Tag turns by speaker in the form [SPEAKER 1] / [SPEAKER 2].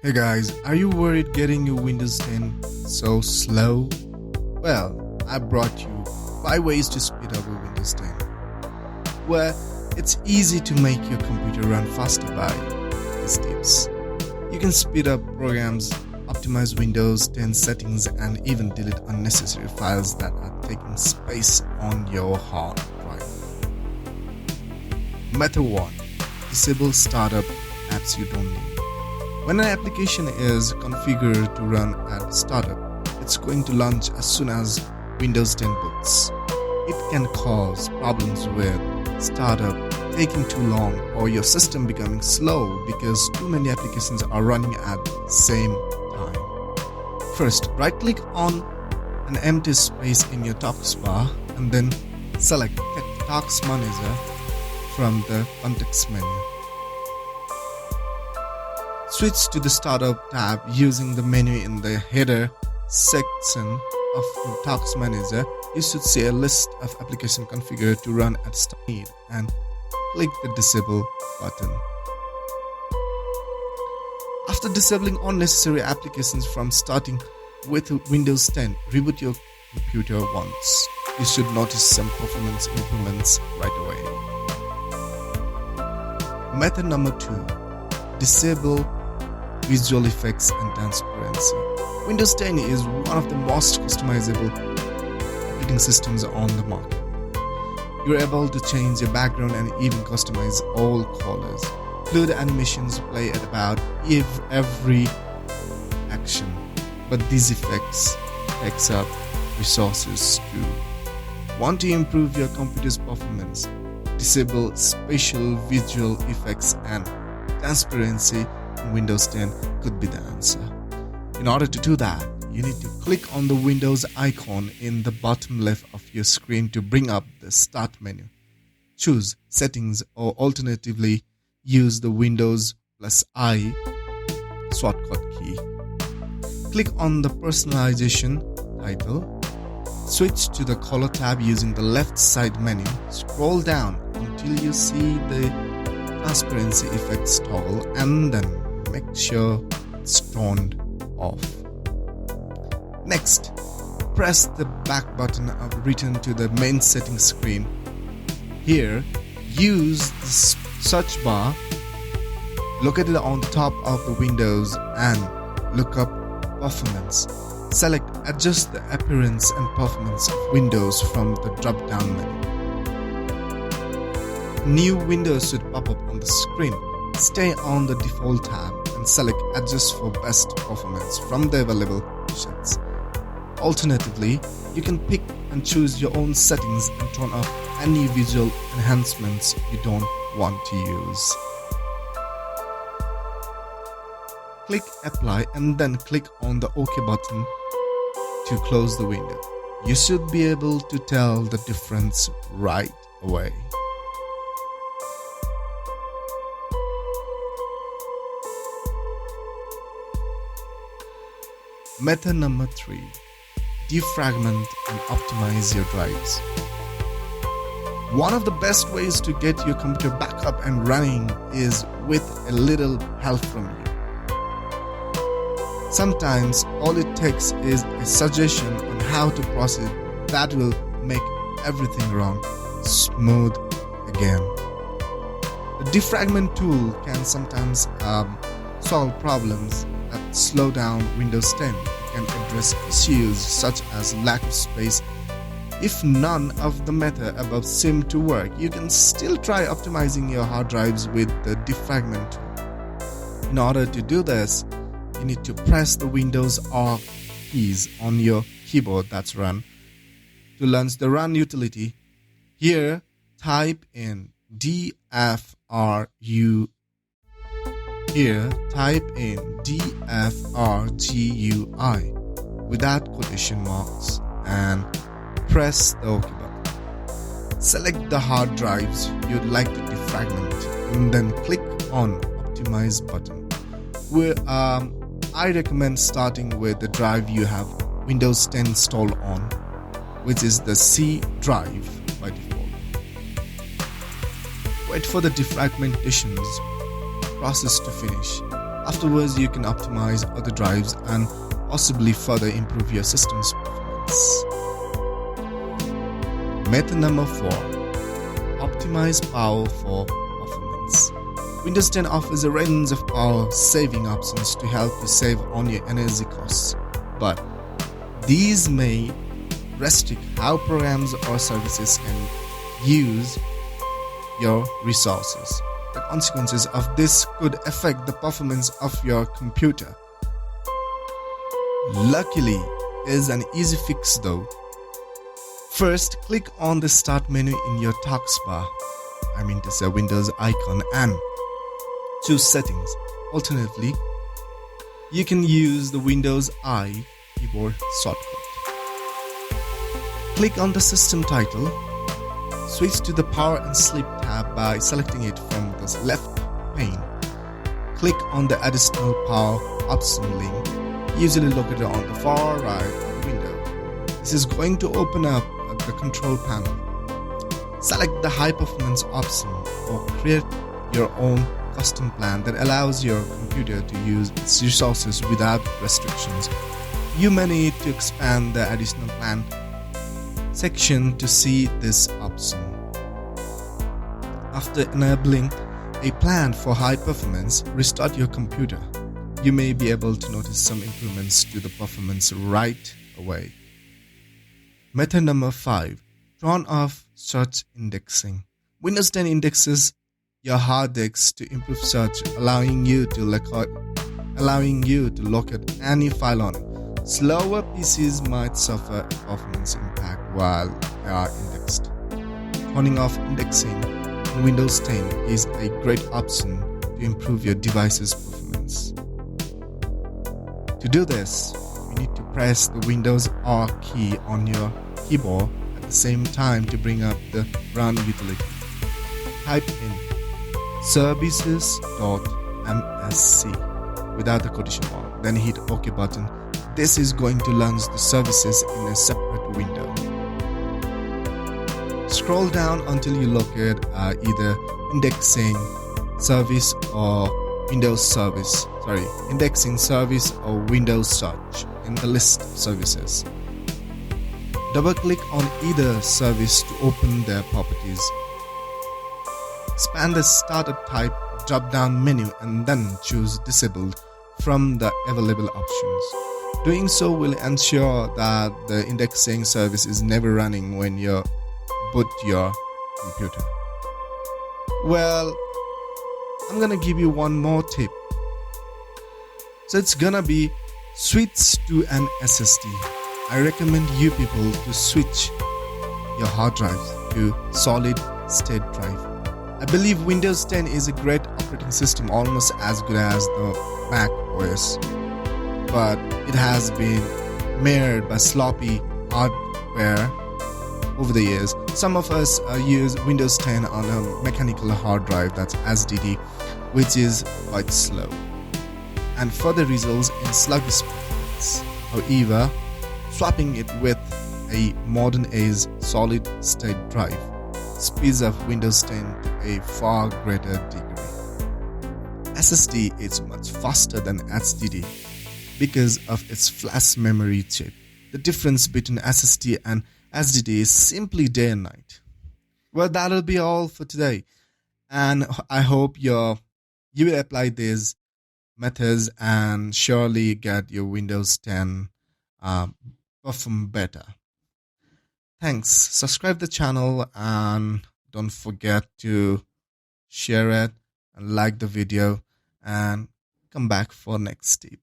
[SPEAKER 1] Hey guys, are you worried getting your Windows 10 so slow? Well, I brought you 5 ways to speed up your Windows 10. Where it's easy to make your computer run faster by these tips. You can speed up programs, optimize Windows 10 settings, and even delete unnecessary files that are taking space on your hard drive. Method 1. Disable startup apps you don't need. When an application is configured to run at startup, it's going to launch as soon as Windows 10 boots. It can cause problems with startup taking too long or your system becoming slow because too many applications are running at the same time. First, right-click on an empty space in your taskbar and then select Task Manager from the context menu. Switch to the Startup tab using the menu in the header section of the Task Manager. You should see a list of applications configured to run at speed and click the Disable button. After disabling unnecessary applications from starting with Windows 10, reboot your computer once. You should notice some performance improvements right away. Method number 2. Disable visual effects and transparency. Windows 10 is one of the most customizable operating systems on the market. You're able to change your background and even customize all colors. Fluid animations play at about every action, but these effects takes up resources too. Want to improve your computer's performance? Disable spatial visual effects and transparency in Windows 10 could be the answer. In order to do that, you need to click on the Windows icon in the bottom left of your screen to bring up the Start menu. Choose Settings or alternatively use the Windows +I shortcut key. Click on the Personalization title. Switch to the Color tab using the left side menu. Scroll down until you see the Transparency Effects toggle and then make sure it's turned off. Next, press the back button and return to the main settings screen. Here, use the search bar located on the top of the windows and look up Performance. Select Adjust the appearance and performance of Windows from the drop-down menu. New windows should pop up on the screen. Stay on the default tab and select Adjust for best performance from the available options. Alternatively, you can pick and choose your own settings and turn off any visual enhancements you don't want to use. Click Apply and then click on the OK button to close the window. You should be able to tell the difference right away. Method number 3. Defragment and optimize your drives. One of the best ways to get your computer back up and running is with a little help from you. Sometimes all it takes is a suggestion on how to proceed that will make everything run smooth again. The defragment tool can sometimes solve problems that slow down Windows 10. It can address issues such as lack of space. If none of the method above seem to work, you can still try optimizing your hard drives with the defragment tool. In order to do this, you need to press the Windows R keys on your keyboard, that's Run, to launch the Run utility. Here, type in DFRGUI without quotation marks and press the OK button. Select the hard drives you'd like to defragment and then click on Optimize button. I recommend starting with the drive you have Windows 10 installed on, which is the C drive by default. Wait for the defragmentations process to finish. Afterwards, you can optimize other drives and possibly further improve your system's performance. Method number 4. Optimize power for performance. Windows 10 offers a range of power-saving options to help you save on your energy costs, but these may restrict how programs or services can use your resources. The consequences of this could affect the performance of your computer. Luckily, there's an easy fix though. First, click on the Start menu in your taskbar, the Windows icon, and choose Settings. Alternatively, you can use the Windows I keyboard shortcut. Click on the system title. Switch to the Power and Sleep tab by selecting it from the left pane. Click on the Additional Power option link, usually located on the far right of the window. This is going to open up the control panel. Select the High Performance option or create your own custom plan that allows your computer to use its resources without restrictions. You may need to expand the Additional Plan section to see this option. After enabling a plan for high performance, restart your computer. You may be able to notice some improvements to the performance right away. Method number 5. Turn off search indexing. Windows 10 indexes your hard disks to improve search, allowing you to locate any file on it. Slower PCs might suffer a performance impact while they are indexed. Turning off indexing in Windows 10 is a great option to improve your device's performance. To do this, you need to press the Windows R key on your keyboard at the same time to bring up the Run utility. Type in services.msc without the quotation mark, then hit OK button. This is going to launch the services in a separate window. Scroll down until you locate either indexing service or Windows service. Indexing service or Windows search in the list of services. Double-click on either service to open their properties. Expand the Starter Type drop-down menu and then choose Disabled from the available options. Doing so will ensure that the indexing service is never running when you boot your computer. Well, I'm gonna give you one more tip. So it's gonna be switch to an SSD. I recommend you people to switch your hard drives to solid state drive. I believe Windows 10 is a great operating system, almost as good as the Mac OS, but it has been marred by sloppy hardware over the years. Some of us use Windows 10 on a mechanical hard drive, that's SSD, which is quite slow and further results in sluggish performance. However, swapping it with a modern-age solid-state drive speeds up Windows 10 to a far greater degree. SSD is much faster than HDD because of its flash memory chip. The difference between SSD and HDD is simply day and night. Well, that'll be all for today, and I hope you will apply these methods and surely get your Windows 10 perform better. Thanks. Subscribe the channel and don't forget to share it and like the video and come back for next tip.